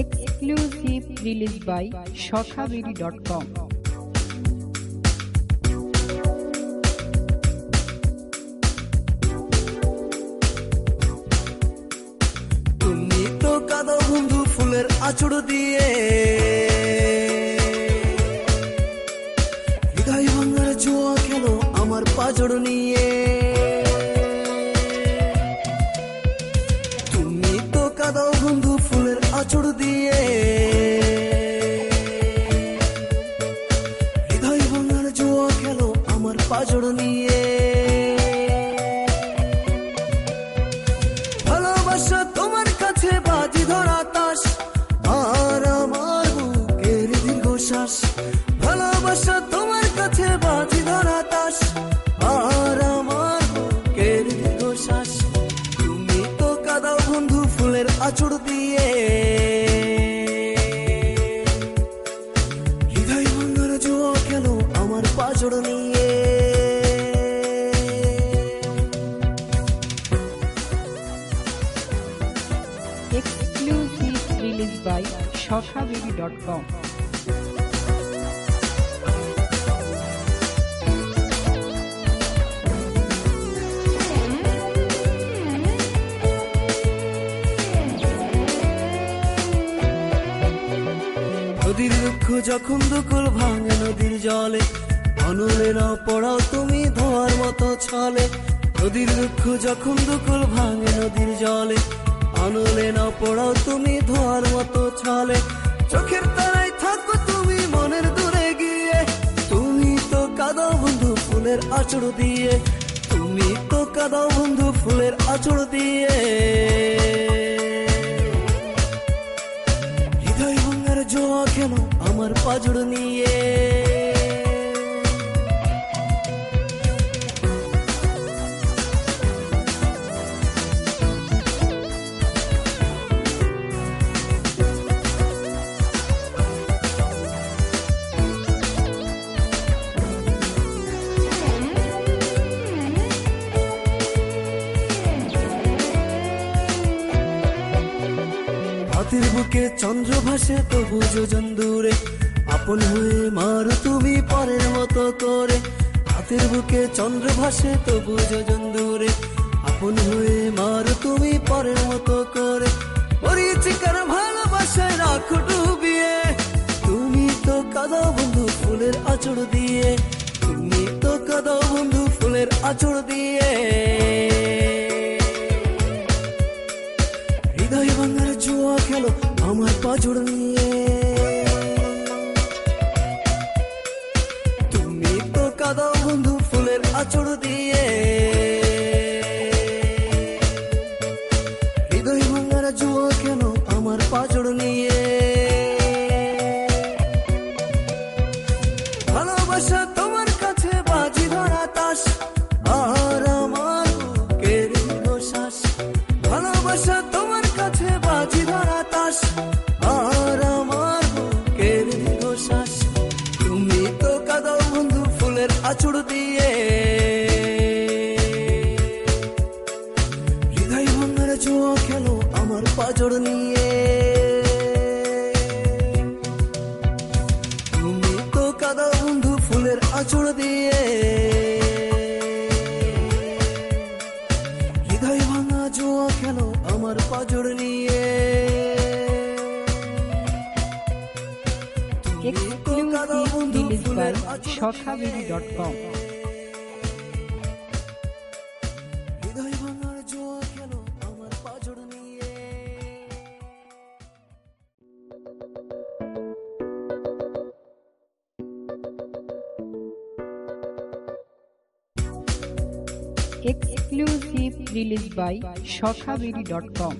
Exclusive release by shokhabedi.com. তুমি তো কাঁদো বন্ধু ফুলের আঁচড় দিয়ে, হৃদয় ভাঙার জোয়া খেলো আমার পাঁজর নিয়ে। তুমি তো কাঁদো বন্ধু ফুলের আঁচড় দিয়ে, হৃদয় ভাঙার জোয়া খেলো আমার পাঁজর নিয়ে। ভালোবাসা তোমার কাছে বাজি ধরা তাস, আর আমার বুকের দীর্ঘশ্বাস। ভালোবাসা তোমার কাছে বাজি ধরা তাস, আর আমার বুকের দীর্ঘশ্বাস। তুমি তো কাঁদাও বন্ধু ফুলের আঁচড় দিয়ে, হৃদয় ভাঙার জোয়া খেলো আমার পাঁজর নিয়ে। Exclusive release by shokhabedi.com. নদীর দুঃখ যখন দুকুল ভাঙে নদীর জলে, অনলে না পড়াও তুমি ধোয়ার মতো ছলে। নদীর দুঃখ যখন দুকুল ভাঙে নদীর জলে, অনলে না পড়াও তুমি ধোয়ার মতো ছলে। চোখের তারায় থাকো তুমি মনের দূরে গিয়ে, তুমি তো কাঁদাও বন্ধু ফুলের আঁচড় দিয়ে। তুমি তো কাঁদাও বন্ধু ফুলের আঁচড় দিয়ে, হৃদয় ভাঙার জোয়া খেলো আমার পাঁজর নিয়ে। হাতের বুকে চন্দ্র ভাসে তবু যোজন দূরে, আপন হয়ে মারো তুমি পরের মতো করে। হাতের বুকে চন্দ্র ভাসে তবু যোজন দূরে, আপন হয়ে মারো তুমি পরের মতো করে। পরিচিকার ভালোবাসায় রাখো ডুবিয়ে, তুমি তো কাঁদাও বন্ধু ফুলের আঁচড় দিয়ে। তুমি তো কাঁদাও বন্ধু ফুলের আঁচড় দিয়ে, হৃদয় ভাঙার জোয়া খেলো আমার পাঁজর নিয়ে। তুমি তো কাঁদাও বন্ধু ফুলের আঁচড় দিয়ে, হৃদয় ভাঙার জোয়া খেলো আমার পাঁজর নিয়ে। ভালোবাসা তোমার কাছে বাজি ধরা তাস, আর আমার বুকের দীর্ঘশ্বাস। ভালোবাসা তোমার কাছে বাজি ধরা তাস, আর আমার বুকের দীর্ঘশ্বাস। তুমি তো কাঁদাও বন্ধু ফুলের আঁচড় দিয়ে, হৃদয় ভাঙার জোয়া খেলো আমার পাঁজর নিয়ে। তুমি তো কাঁদাও বন্ধু ফুলের আঁচড় দিয়ে, হৃদয় ভাঙা জোয়া খেলো আমার পাঁজর নিয়ে। Exclusive release by shokhabedi.com. হৃদয় ভাঙার জোয়া খেলো আমার পাঁজর নিয়ে। Exclusive release by shokhabedi.com.